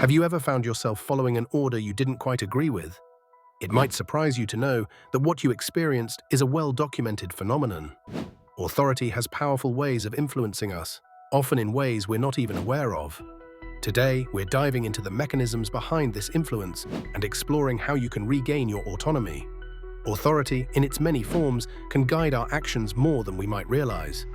Have you ever found yourself following an order you didn't quite agree with? It might surprise you to know that what you experienced is a well-documented phenomenon. Authority has powerful ways of influencing us, often in ways we're not even aware of. Today, we're diving into the mechanisms behind this influence and exploring how you can regain your autonomy. Authority, in its many forms, can guide our actions more than we might realize.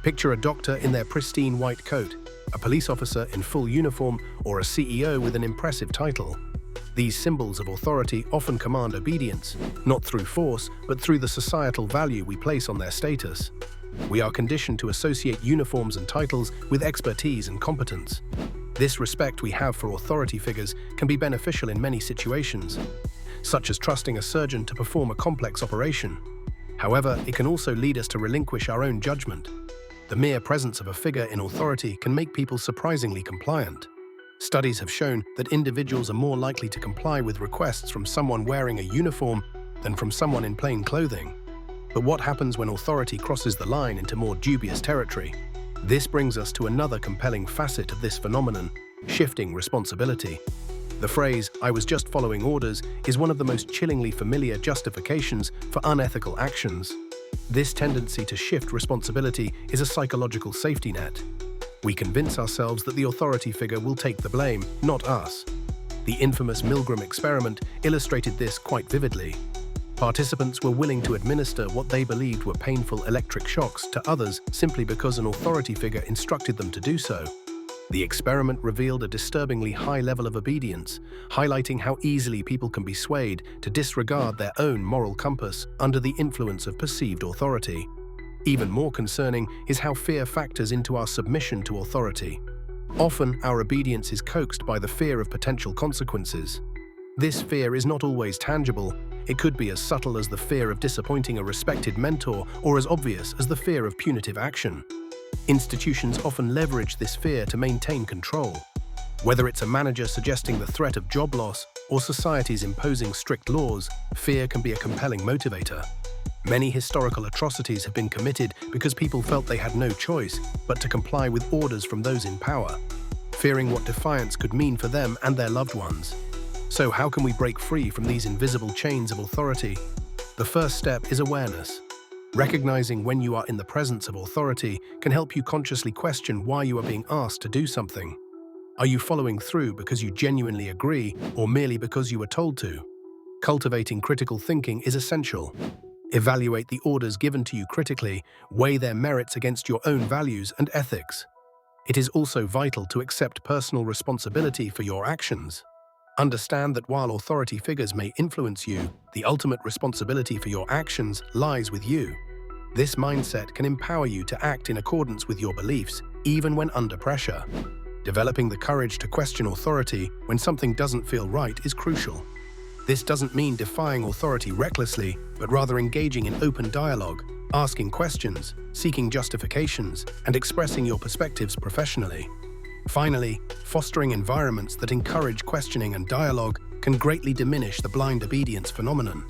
Picture a doctor in their pristine white coat, a police officer in full uniform, or a CEO with an impressive title. These symbols of authority often command obedience, not through force, but through the societal value we place on their status. We are conditioned to associate uniforms and titles with expertise and competence. This respect we have for authority figures can be beneficial in many situations, such as trusting a surgeon to perform a complex operation. However, it can also lead us to relinquish our own judgment. The mere presence of a figure in authority can make people surprisingly compliant. Studies have shown that individuals are more likely to comply with requests from someone wearing a uniform than from someone in plain clothing. But what happens when authority crosses the line into more dubious territory? This brings us to another compelling facet of this phenomenon: shifting responsibility. The phrase, "I was just following orders," is one of the most chillingly familiar justifications for unethical actions. This tendency to shift responsibility is a psychological safety net. We convince ourselves that the authority figure will take the blame, not us. The infamous Milgram experiment illustrated this quite vividly. Participants were willing to administer what they believed were painful electric shocks to others simply because an authority figure instructed them to do so. The experiment revealed a disturbingly high level of obedience, highlighting how easily people can be swayed to disregard their own moral compass under the influence of perceived authority. Even more concerning is how fear factors into our submission to authority. Often, our obedience is coaxed by the fear of potential consequences. This fear is not always tangible. It could be as subtle as the fear of disappointing a respected mentor, or as obvious as the fear of punitive action. Institutions often leverage this fear to maintain control. Whether it's a manager suggesting the threat of job loss or societies imposing strict laws, fear can be a compelling motivator. Many historical atrocities have been committed because people felt they had no choice but to comply with orders from those in power, fearing what defiance could mean for them and their loved ones. So how can we break free from these invisible chains of authority? The first step is awareness. Recognizing when you are in the presence of authority can help you consciously question why you are being asked to do something. Are you following through because you genuinely agree, or merely because you were told to? Cultivating critical thinking is essential. Evaluate the orders given to you critically, weigh their merits against your own values and ethics. It is also vital to accept personal responsibility for your actions. Understand that while authority figures may influence you, the ultimate responsibility for your actions lies with you. This mindset can empower you to act in accordance with your beliefs, even when under pressure. Developing the courage to question authority when something doesn't feel right is crucial. This doesn't mean defying authority recklessly, but rather engaging in open dialogue, asking questions, seeking justifications, and expressing your perspectives professionally. Finally, fostering environments that encourage questioning and dialogue can greatly diminish the blind obedience phenomenon.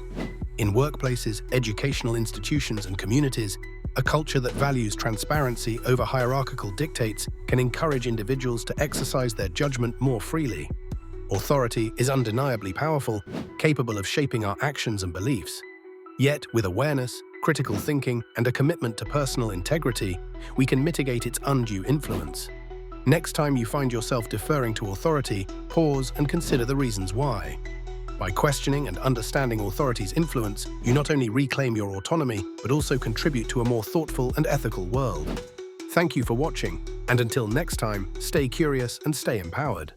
In workplaces, educational institutions, and communities, a culture that values transparency over hierarchical dictates can encourage individuals to exercise their judgment more freely. Authority is undeniably powerful, capable of shaping our actions and beliefs. Yet, with awareness, critical thinking, and a commitment to personal integrity, we can mitigate its undue influence. Next time you find yourself deferring to authority, pause and consider the reasons why. By questioning and understanding authority's influence, you not only reclaim your autonomy, but also contribute to a more thoughtful and ethical world. Thank you for watching, and until next time, stay curious and stay empowered.